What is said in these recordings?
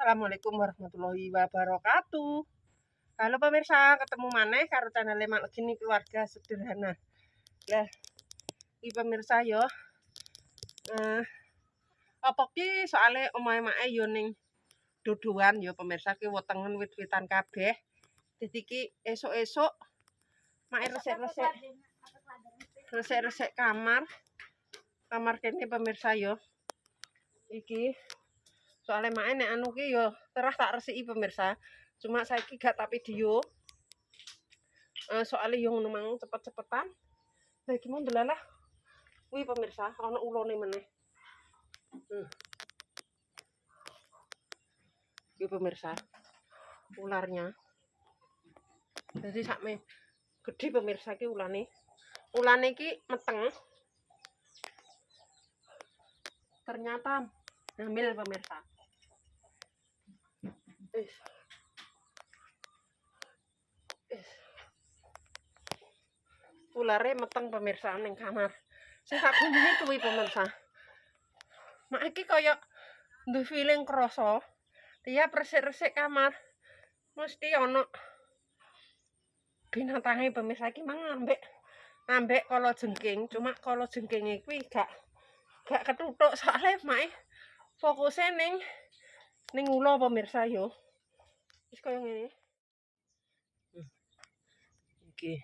Assalamualaikum warahmatullahi wabarakatuh. Halo pemirsa, ketemu maneh karo channel Mak Gini Keluarga Sederhana. Lah, iki pemirsa yo. Apa ki soale omahe make yo ning dodoan yo pemirsa ki wetengen wit-witan kabeh. Dadi ki esuk-esuk make resik-resik kamar kene pemirsa yo. Iki soalnya main nek anu ki yo terah tak resiki pemirsa. Cuma saiki gak tak video. Soalnya yo ngono mang cepet-cepetan. Lah iki mun delalah. Kuwi pemirsa, ana ulone meneh. Iki pemirsa. Ularnya. Jadi sakme gede pemirsa ki ulane. Ulane ki meteng. Ternyata hamil pemirsa. Ulare meteng pemirsa ning kamar. Sing tak gumungi kuwi pemirsa. Mak iki kaya duwe feeling krasa. Tiap resik-resik kamar mesti ana binatange pemirsa iki mang ambek kala jengking. Cuma kala jengkinge kuwi gak ketutuk soalnya mak fokuse ning ula pemirsa yo. Wis kaya ngene. Iki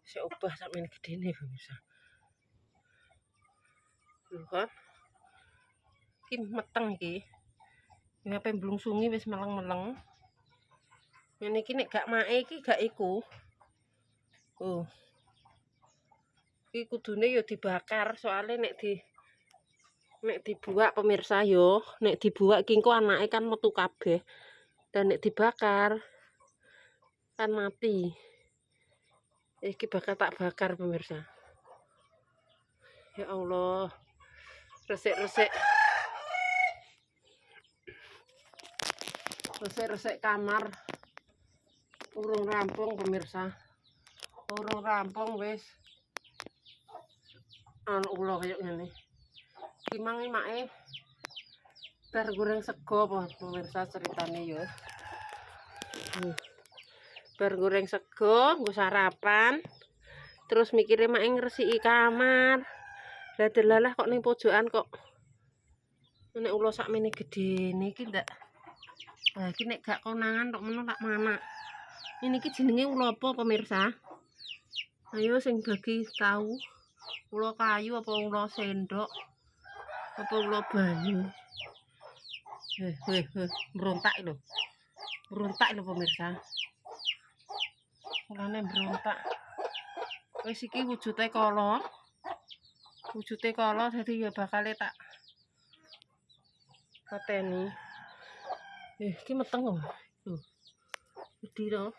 si obah sampeyan gedene pemirsa. Lho kan. Iki meteng iki. Ngape blungsungi wis meleng-meleng. Ngene iki nek gak mae iki gak iku. Oh. Iki kudune ya dibakar soalnya nek dibuak pemirsa yo, nek dibuak ki engko anake kan metu kabeh. Dan nek dibakar kan mati. Iki bakal tak bakar pemirsa. Ya Allah. Resik kamar. Urung rampung pemirsa. Urung rampung wis. Ana ulo kaya ngene. Iki mang make bar goreng sego pemirsa ceritane yo. Bar goreng sego, nggo sarapan. Terus mikire mak ngresiki kamar. Lah delalah kok ning pojokan kok nek ulo sakmene gedene iki ndak. Lah iki nek gak konangan tok meno tak manak. Ini iki jenenge ulo apa pemirsa? Ayo sing bagi tahu. Ulo kayu apa ulo sendok? Apa ulo banyu? Berontak lho. Berontak lho pemirsa. Ulane berontak. Wis iki wujude kala. Wujude kala dadi ya bakal tak pateni. Iki meteng lho. Tuh. Wedi to.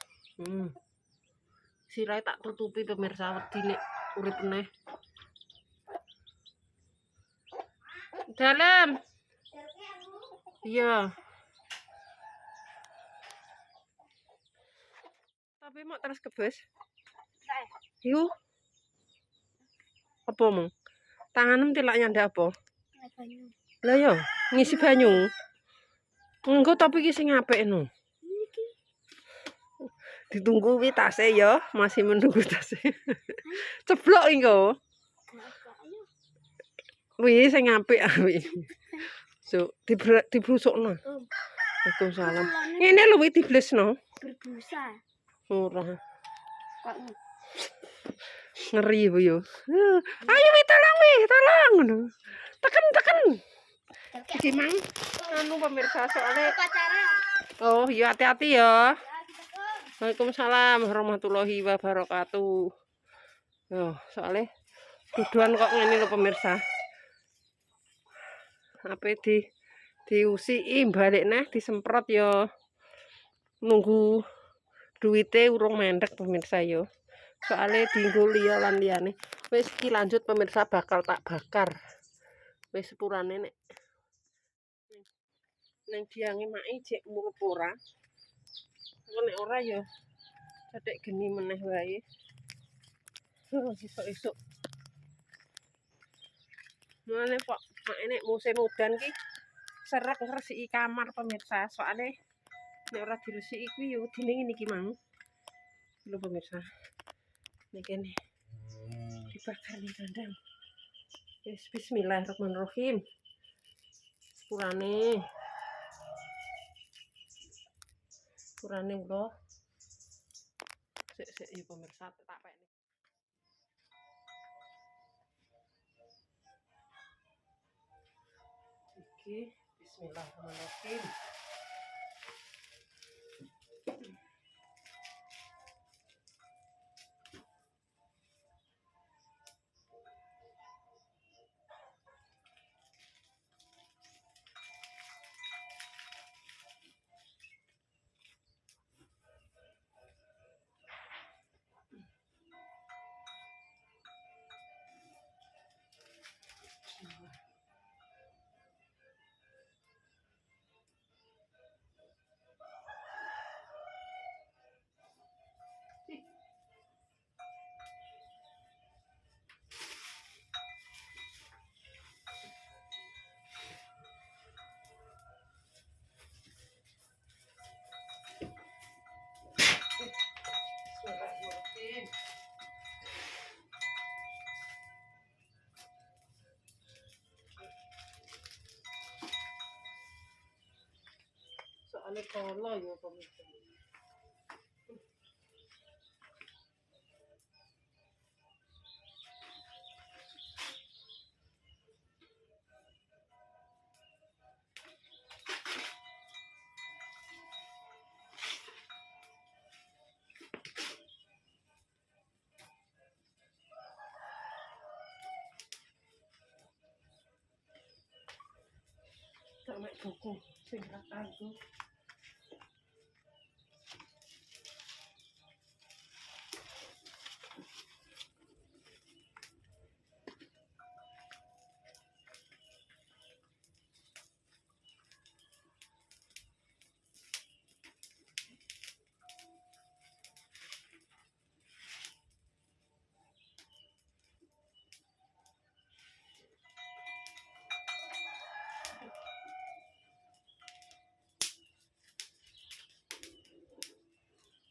Sirahe tak tutupi pemirsa wedi nek urip meneh. Dalam. Iya. Tapi mau terus kebes. Yuk. Apa mong? Tanganem tilak nyandak apa? Banyu. Lah yo, ngisi banyu. Engko tapi iki sing apik no. Ditunggu wi tase ya, masih menunggu tase. Ceblok engko. Wi sing apik wi. So, dibrusukno. Waalaikumsalam. Ngene lho wi diblesno. Berbusa. Ora. Kok Ngeri bu yo. Ayo wi tolong ngono. Teken. Iki mang anu pemirsa soalnya pacaran? oh iya hati-hati ya. Waalaikumsalam warahmatullahi wabarakatuh. Yo, soalnya duduan kok ngene lho pemirsa. Apa diusiki balik neh disemprot yo. Nunggu duwite urung mendek pemirsa yo. Soalnya dienggo liya lan liyane. Wis iki lanjut pemirsa bakal tak bakar. Wis sepurane nek neng diange make jek murup ora. Nek ora ya cedek geni meneh wae. Esuk-esuk. Mulane kok mak nek musim udan ki serak ngresiki kamar pemirsa. Soalnya nek ora diresiki kuwi yo dene ngene iki mang. Lho pemirsa. Niki nih. Dibakar nih kandang. Wis bismillahirrahmanirrahim. Sepurane. Sepurane kula. Sik ya pemirsa tak pekne. Iki bismillahirrahmanirrahim. Bismillahirrahmanirrahim. Soalnya kala ya pemirsa. Tak mek buku sing aku.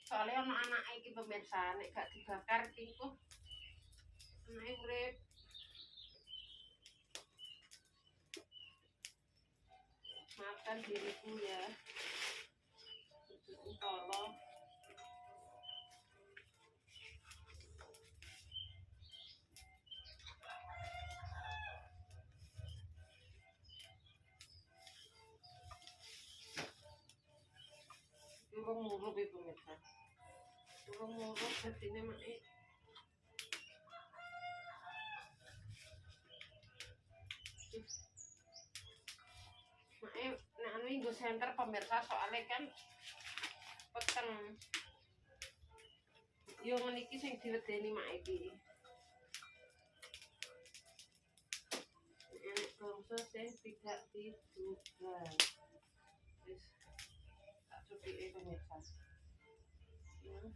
Soalnya anak-anak iki pemirsa nek gak dibakar iki kok anake urip. Makan diriku ya. Tolong. Urung murup ibu pemirsa. Urung murup dadine mek nek anu nggo senter pemirsa soalnya kan peteng. Yo ngene iki sing diwedeni mak iki. Enek bangsa sing tidak diduga. Wis tak cupike pemirsa. Gitu.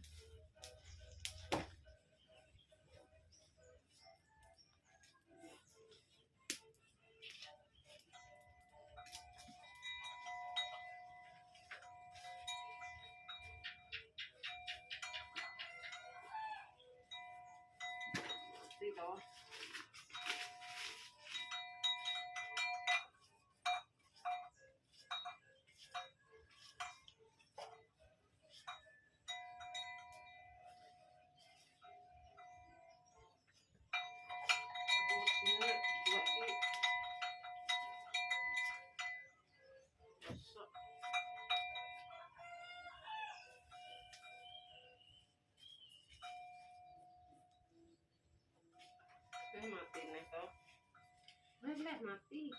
Mati nih toh. Mati.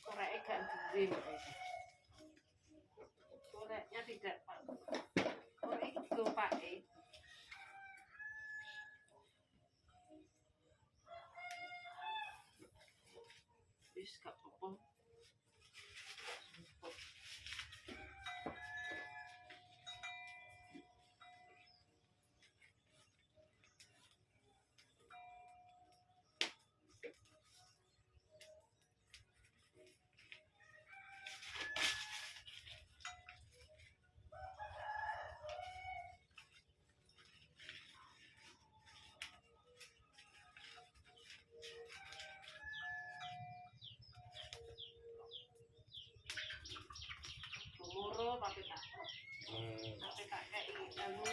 Koreknya gak duwe. Koreknya tidak pak. Korek itu pak wis gak apa-apa. Moro tapi tak kayak anu.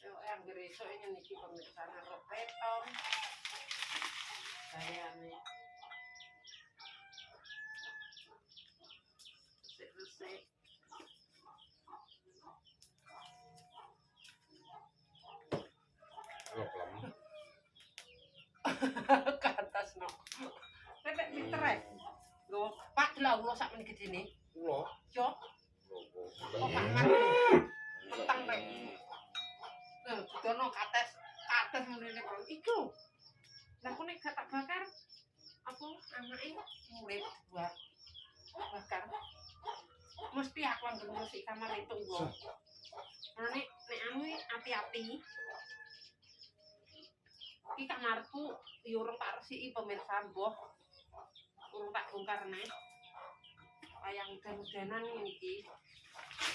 Yo yang gereso ini niki pemirsa ngarep petom. Kayane. Resik-resik. Ke atas no. Nek pinter ae. Lho, Pak lha ulo sak men gedene. Ulo. Yo. Kok pangan. Mentang rek. Dono kates menene kok. Iku. Lah aku nek gak tak bakar apa anake murid buat bakar. Mesti aku anggere musik kamar itu ulo. Nek anu ati-ati. Iki kamarku yo urung tak resiki pemirsa mbah. Urung tak bongkar neh. Wayang udan-udanan iki.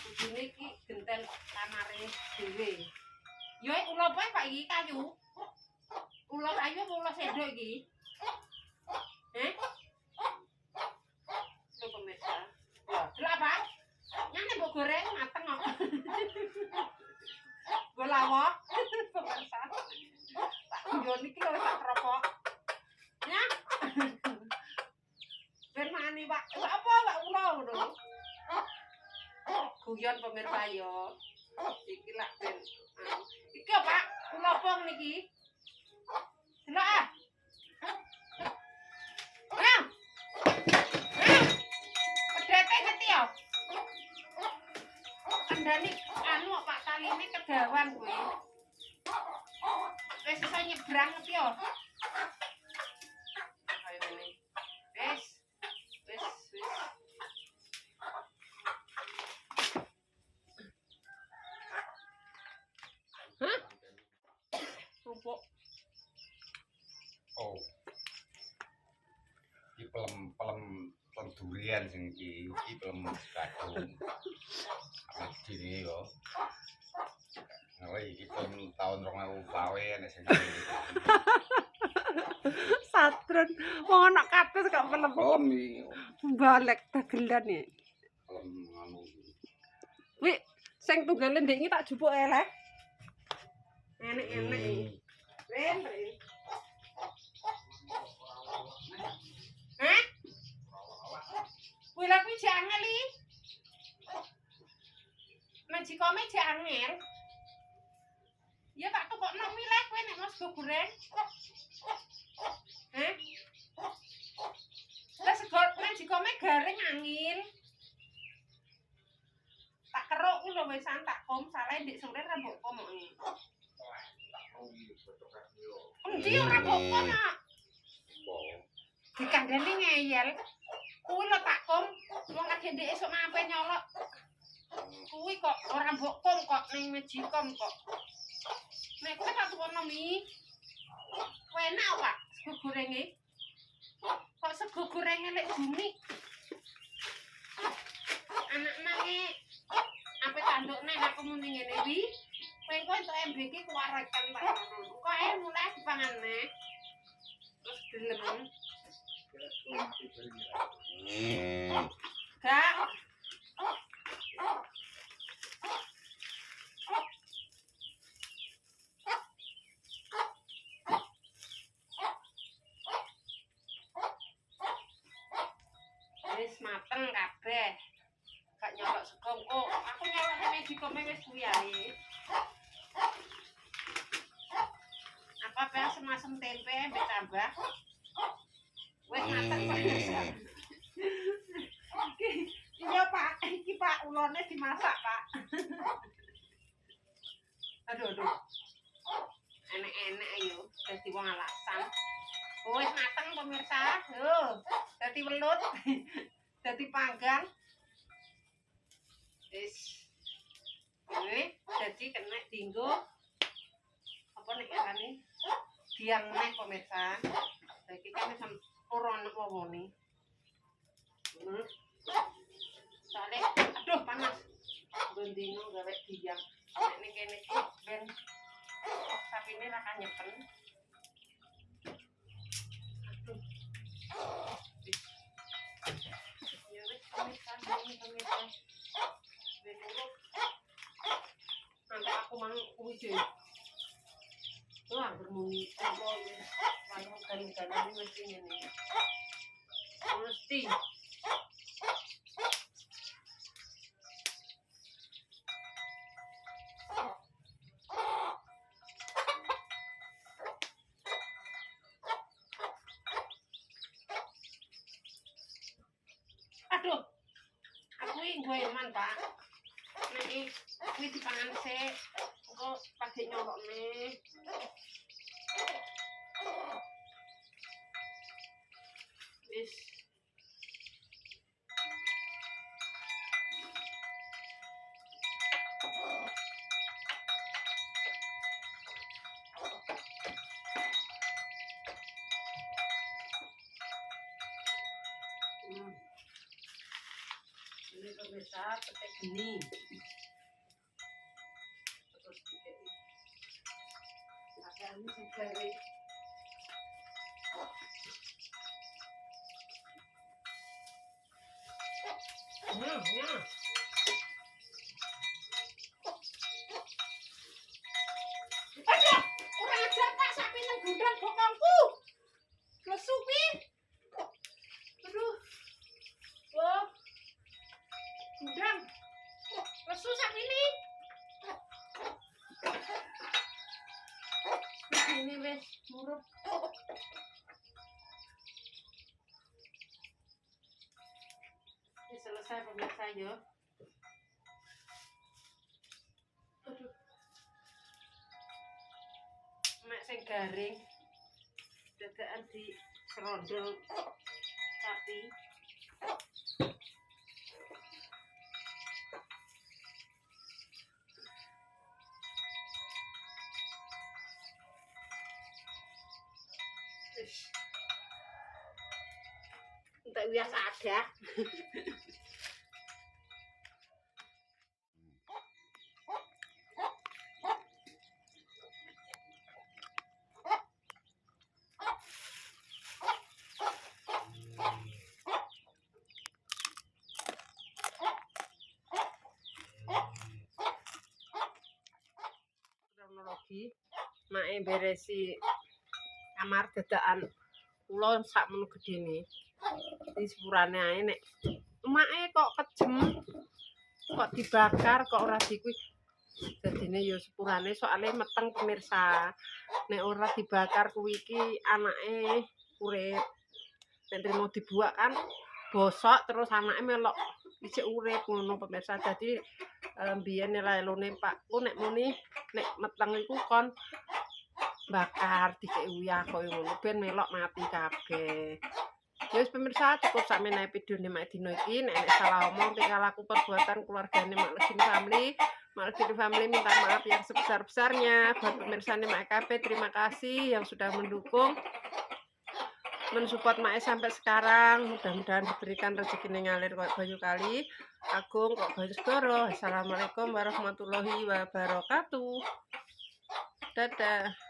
Kudune iki genten kamare dhewe. Yo ulo apa Pak iki kayu? Ulo kayu apa ulo sendok iki? Tuh pemirsa. Lha apa? Nyane mbok goreng mateng kok. Go lawak pemirsa. Yo niki lho tak keropok. Ya. Ben mani Pak. Apa Pak ulo ngono? Guyon pemirsa yo. Iki lak ben. Iki Pak, ulo apa niki? Delok ah. Ya. Pedete ngerti yo. Kandhane anu Pak taline kedawan kuwi. Wis iso nyebrang ngerti yo. Ayo ngene. Wis. Hah? Rupuk. Oh. Iki pelem durian sing iki pelem gadung. Apa jenenge yo? Nah, iki pelem tahun 2000 nek sing Satren wong ana kates kok pelem. pelem iki. Balek dagelan iki. Pelem anu. Wi, sing tunggale ndek iki tak jupuk eleh. Enek-enek iki. Ren. Hah? Kuwi lha kuwi jangel iki. Majikome jangel. Ya tak tukokno milih kowe nek mas go goreng. Hah? Lah segor majikome garing angin. Tak keruk ku lho wisan tak kom sale ndek sore rambut kom iki. Endi ora kok nak. Dikandani ngeyel. Kuwi lho tak kom, wong lagi ndek esuk mampe nyolok. Kuwi kok ora mbok kom kok ning Mejikom kok. Nek kowe tak tukono mi. Enak Pak, sego gorenge. Kok sego gorenge lek bumi. Anak-anake ape tandukne aku muni ngene iki. Kowe kok entuk MBK kuwarekan Pak. Kok ae mulai dipangan neh. Terus gelem. Gak. Wis mateng kabeh. Gak nyolok sego kok. Aku nyolok Mejikom wis kuwi ae. Apa asem-asem tempe mbek tambah. Wis mateng Pak. Iya Pak, iki Pak, ulone dimasak, Pak. Aduh. Enek-enek ayo, dadi wong alasan. Wis mateng pemirsa. Yo, dadi welut. Dadi panggang. Wis. Ini dadi kena dienggo apa nek arane? Diang neh pemirsa. Saiki kan wis ora ono wowone. Soale aduh panas. Bendino gawe diang. Nek ning kene iki ben sapine ra kanyepen. Aduh. Ya wis pemirsa. Nanti aku mang kuwi je. Wah, bermuni apa ya. Lalu kan mesti ngene. Mesti. Aduh. Aku iki goeman, Pak. Nek iki dipangan sik. Engko pagi nyolokne. Wis. Ini pemirsa petek geni. Terus dikei. Pakaiannya segare. Ya. Aduh, kurang ajar Pak, sapi nang gudang bokongku. Lesu pi. Aduh. Oh. Gudang. Lesu sapi ini. Ini wes murup. Ini selesai pemirsa yo. Aduh. Mek sing garing. Dadakan di serondol sapi. Entek wias ada. Kronologi mae beresi kamar dadakan kula sakmono gedene. Di sepurane ae nek emak kok kejem kok dibakar kok ora dikuwi dadine ya sepurane soalnya meteng pemirsa nek ora dibakar kuwi iki anake urip nek trimo dibuak kan bosok terus anake melok isih urip ngono pemirsa dadi mbiyen elone Pakku nek muni nek meteng iku kon bakar dikek uyah koyo ngono ben melok mati kabeh. Ya wis pemirsa cukup sakmene videone mak dino iki nek salah omong tingkah laku perbuatan keluargane Mak Legini Family. Mak Legini Family minta maaf yang sebesar-besarnya buat pemirsa Mak KB. Terima kasih yang sudah mendukung mensupport Mak sampai sekarang. Mudah-mudahan diberikan rezeki ngalir kok Bayu Kali Agung kok Bayu Segoro. Assalamualaikum warahmatullahi wabarakatuh. Dadah.